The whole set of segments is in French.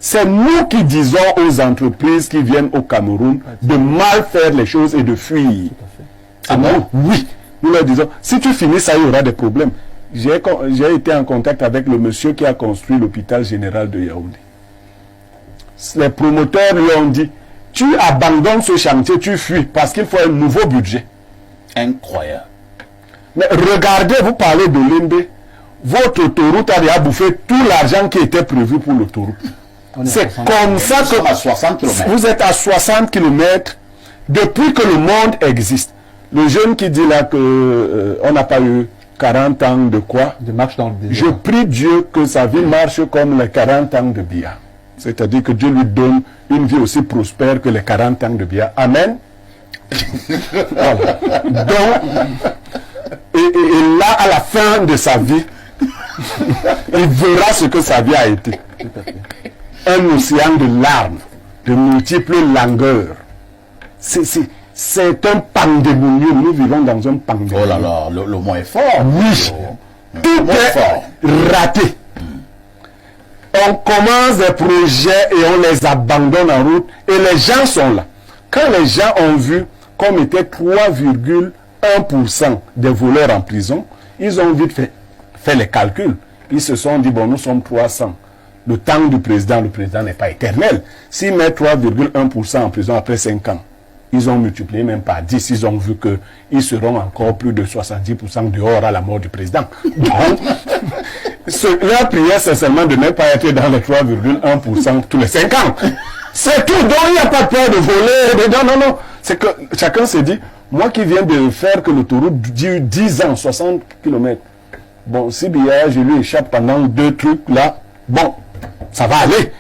C'est nous qui disons aux entreprises qui viennent au Cameroun de mal faire les choses et de fuir. Ah bon? Oui. Nous leur disons, si tu finis ça, il y aura des problèmes. J'ai été en contact avec le monsieur qui a construit l'hôpital général de Yaoundé. Les promoteurs lui ont dit, tu abandonnes ce chantier, tu fuis, parce qu'il faut un nouveau budget. Incroyable. Mais regardez, vous parlez de Limbe, votre autoroute a déjà bouffé tout l'argent qui était prévu pour l'autoroute. C'est comme ça que à 60 km. Vous êtes à 60 km depuis que le monde existe. Le jeune qui dit là que on n'a pas eu 40 ans de quoi? De marche dans le désert. Je prie Dieu que sa vie marche comme les 40 ans de Biya. C'est-à-dire que Dieu lui donne une vie aussi prospère que les 40 ans de Biya. Amen. Voilà. Donc, et là, à la fin de sa vie, il verra ce que sa vie a été. Un océan de larmes, de multiples langueurs. C'est un pandémonium. Nous vivons dans un pandémonium. Oh là là, le mot est fort. Oui. Tout est raté. On commence des projets et on les abandonne en route. Et les gens sont là. Quand les gens ont vu comme était 3,1% des voleurs en prison, ils ont vite fait les calculs. Ils se sont dit, bon, nous sommes 300. Le temps du président, le président n'est pas éternel. S'ils mettent 3,1% en prison après 5 ans, ils ont multiplié même par 10. Ils ont vu qu'ils seront encore plus de 70% dehors à la mort du président. Donc, leur prière, c'est seulement de ne pas être dans les 3,1% tous les 5 ans. C'est tout. Donc, il n'y a pas de peur de voler. Non. C'est que chacun s'est dit, moi qui viens de faire que l'autoroute dure 10 ans, 60 km. Bon, si Biya, je lui échappe pendant 2 trucs là, bon, ça va aller.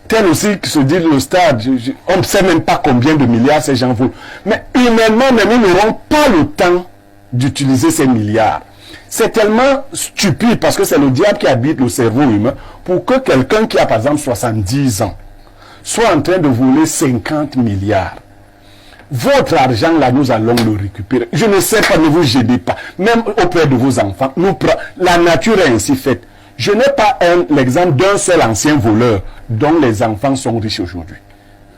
Tel aussi qui se dit le stade, on ne sait même pas combien de milliards ces gens volent. Mais humainement, même ils n'auront pas le temps d'utiliser ces milliards. C'est tellement stupide parce que c'est le diable qui habite le cerveau humain pour que quelqu'un qui a par exemple 70 ans soit en train de voler 50 milliards. Votre argent là, nous allons le récupérer. Je ne sais pas, ne vous gênez pas. Même auprès de vos enfants, la nature est ainsi faite. Je n'ai pas l'exemple d'un seul ancien voleur dont les enfants sont riches aujourd'hui.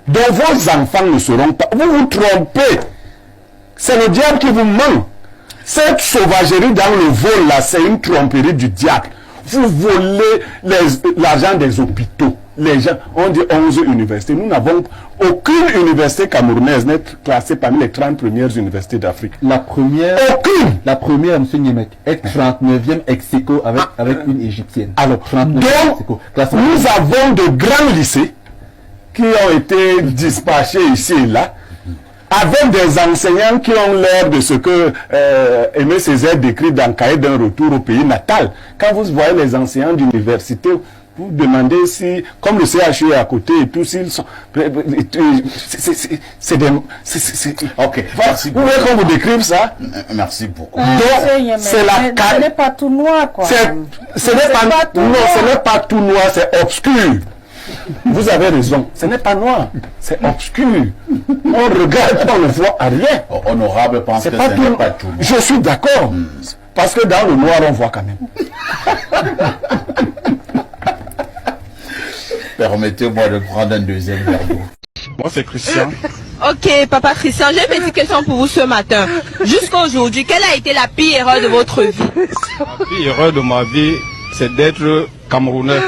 Donc vos enfants ne seront pas... Vous vous trompez. C'est le diable qui vous ment. Cette sauvagerie dans le vol là, c'est une tromperie du diable. Vous volez l'argent des hôpitaux. Les gens ont dit 11 universités. Nous n'avons aucune université camerounaise n'est classée parmi les 30 premières universités d'Afrique. La première, aucune. La première, M. Niemek, est 39e ex-aequo avec une égyptienne. Alors, donc, nous avons de grands lycées qui ont été dispatchés ici et là, avec des enseignants qui ont l'air de ce que Aimé Césaire décrit dans Cahier d'un retour au pays natal. Quand vous voyez les enseignants d'université, vous demandez si, comme le CHU est à côté et tout, s'ils sont... C'est des... Ok, merci. Vous voulez qu'on vous décrive ça? Merci beaucoup. C'est la... Ce n'est pas tout noir, quoi. Ce n'est pas tout noir, c'est obscur. Vous avez raison, ce n'est pas noir, c'est obscur. On regarde, on ne voit rien. Honorable pense que ce n'est pas tout noir. Je suis d'accord, parce que dans le noir, on voit quand même. Permettez-moi de prendre un deuxième verre d'eau. Moi, c'est Christian. Ok, papa Christian, j'ai une petite question pour vous ce matin. Jusqu'à aujourd'hui, quelle a été la pire erreur de votre vie? La pire erreur de ma vie, c'est d'être Camerounais.